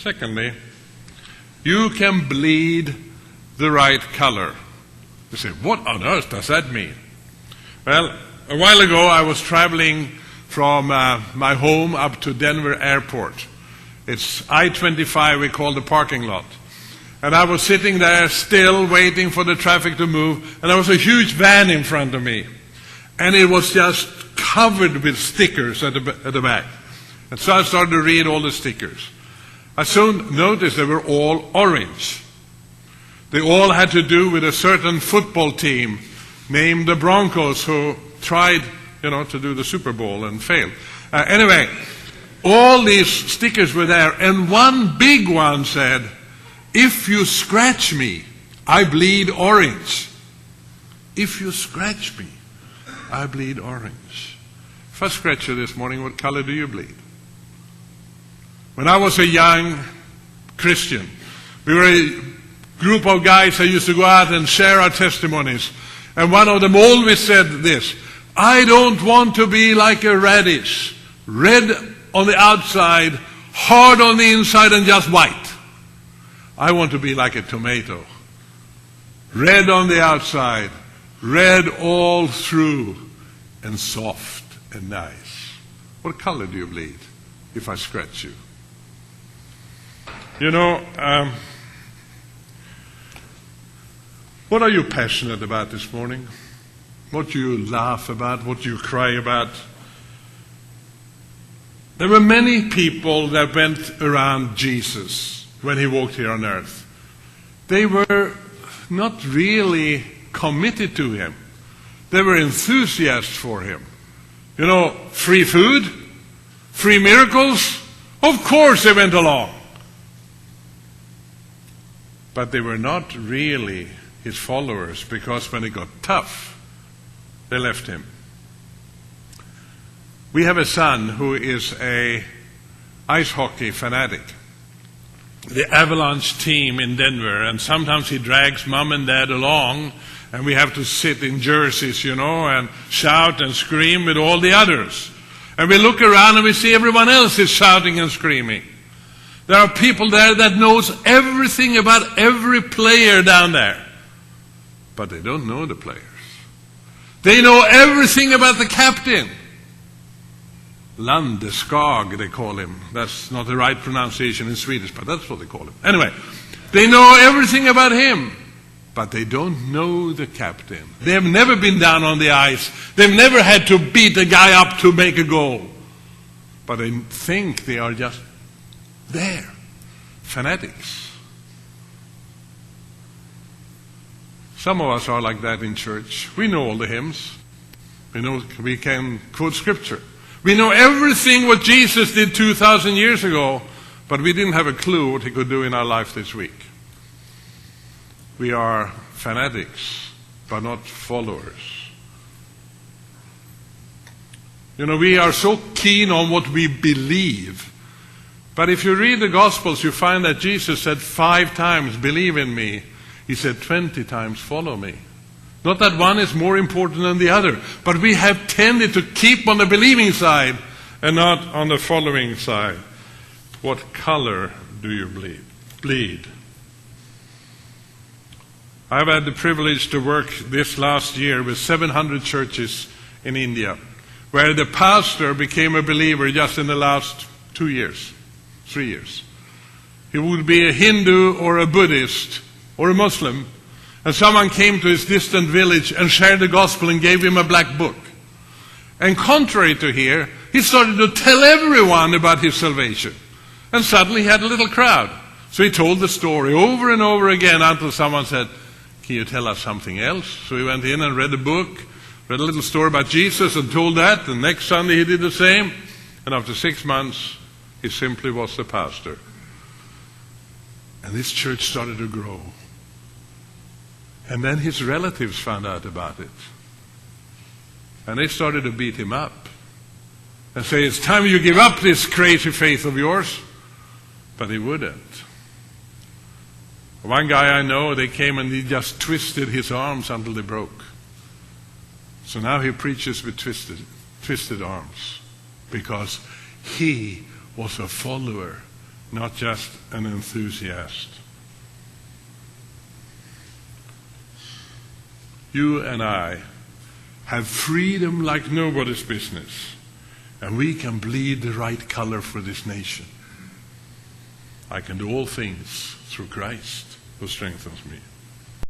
Secondly, you can bleed the right color. You say, what on earth does that mean? Well, a while ago I was traveling from my home up to Denver Airport. It's I-25, we call the parking lot. And I was sitting there still waiting for the traffic to move, and there was a huge van in front of me. And it was just covered with stickers at the back. And so I started to read all the stickers. I soon noticed they were all orange. They all had to do with a certain football team named the Broncos, who tried, to do the Super Bowl and failed. Anyway, all these stickers were there, and one big one said, "If you scratch me, I bleed orange." If you scratch me, I bleed orange. If I scratch you this morning, what color do you bleed? When I was a young Christian, we were a group of guys that used to go out and share our testimonies. And one of them always said this: "I don't want to be like a radish, red on the outside, hard on the inside, and just white. I want to be like a tomato, red on the outside, red all through, and soft and nice." What color do you bleed if I scratch you? What are you passionate about this morning? What do you laugh about? What do you cry about? There were many people that went around Jesus when he walked here on earth. They were not really committed to him. They were enthusiasts for him. Free food, free miracles, of course they went along. But they were not really his followers, because when it got tough, they left him. We have a son who is a ice hockey fanatic, the Avalanche team in Denver, and sometimes he drags mom and dad along, and we have to sit in jerseys, and shout and scream with all the others. And we look around and we see everyone else is shouting and screaming. There are people there that knows everything about every player down there, but they don't know the players. They know everything about the captain. Landeskog, they call him. That's not the right pronunciation in Swedish, but that's what they call him. Anyway, they know everything about him, but they don't know the captain. They have never been down on the ice. They've never had to beat a guy up to make a goal. But they think they are just there. Fanatics. Some of us are like that in church. We know all the hymns. We can quote scripture. We know everything what Jesus did 2,000 years ago, but we didn't have a clue what he could do in our life this week. We are fanatics, but not followers. We are so keen on what we believe. But if you read the Gospels, you find that Jesus said 5 times, "Believe in me." He said 20 times, "Follow me." Not that one is more important than the other, but we have tended to keep on the believing side and not on the following side. What color do you bleed? I've had the privilege to work this last year with 700 churches in India, where the pastor became a believer just in the last 2 years, 3 years. He would be a Hindu or a Buddhist or a Muslim, and someone came to his distant village and shared the gospel and gave him a black book. And contrary to here, he started to tell everyone about his salvation. And suddenly he had a little crowd. So he told the story over and over again until someone said, "Can you tell us something else?" So he went in and read a book, read a little story about Jesus and told that. And next Sunday he did the same. And after 6 months, he simply was the pastor. And this church started to grow. And then his relatives found out about it. And they started to beat him up and say, "It's time you give up this crazy faith of yours." But he wouldn't. One guy I know, they came and he just twisted his arms until they broke. So now he preaches with twisted arms, because he was a follower, not just an enthusiast. You and I have freedom like nobody's business, and we can bleed the right color for this nation. I can do all things through Christ who strengthens me.